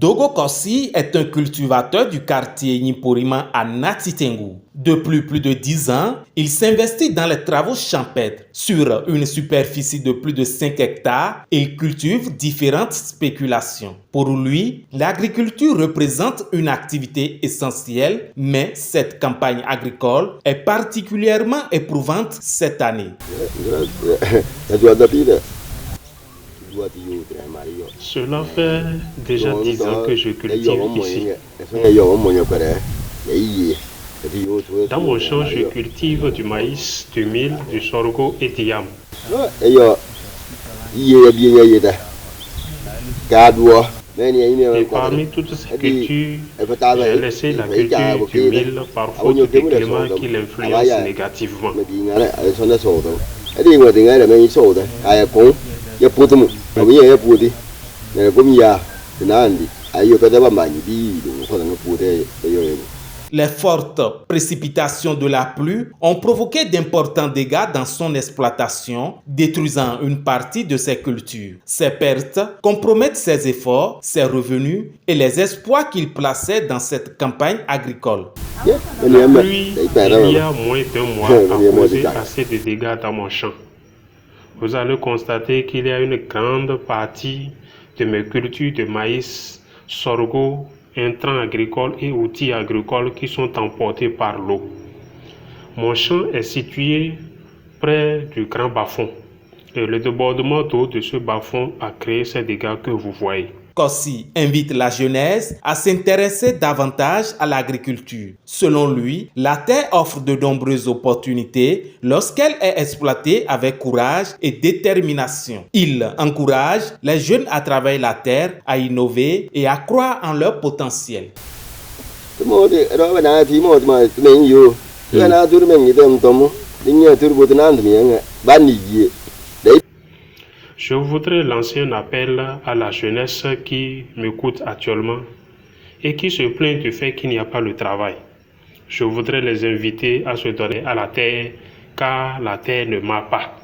Dogo Kossi est un cultivateur du quartier Nyimporima à Natitengu. Depuis plus de 10 ans, il s'investit dans les travaux champêtres. Sur une superficie de plus de 5 hectares, il cultive différentes spéculations. Pour lui, l'agriculture représente une activité essentielle, mais cette campagne agricole est particulièrement éprouvante cette année. Cela fait déjà 10 ans que je cultive ici. Dans mon champ, je cultive du maïs, du mil, du sorgho et du yam. Et parmi toutes ces cultures, j'ai laissé la culture du mil par faute des climats qui l'influencent négativement. Les fortes précipitations de la pluie ont provoqué d'importants dégâts dans son exploitation, détruisant une partie de ses cultures. Ces pertes compromettent ses efforts, ses revenus et les espoirs qu'il plaçait dans cette campagne agricole. La pluie, il y a moins d'un mois, a causé assez de dégâts dans mon champ. Vous allez constater qu'il y a une grande partie de mes cultures de maïs, sorgho, intrants agricoles et outils agricoles qui sont emportés par l'eau. Mon champ est situé près du grand bas-fond et le débordement d'eau de ce bas-fond a créé ces dégâts que vous voyez. Kossi invite la jeunesse à s'intéresser davantage à l'agriculture. Selon lui, la terre offre de nombreuses opportunités lorsqu'elle est exploitée avec courage et détermination. Il encourage les jeunes à travailler la terre, à innover et à croire en leur potentiel. Je voudrais lancer un appel à la jeunesse qui m'écoute actuellement et qui se plaint du fait qu'il n'y a pas de travail. Je voudrais les inviter à se donner à la terre car la terre ne ment pas.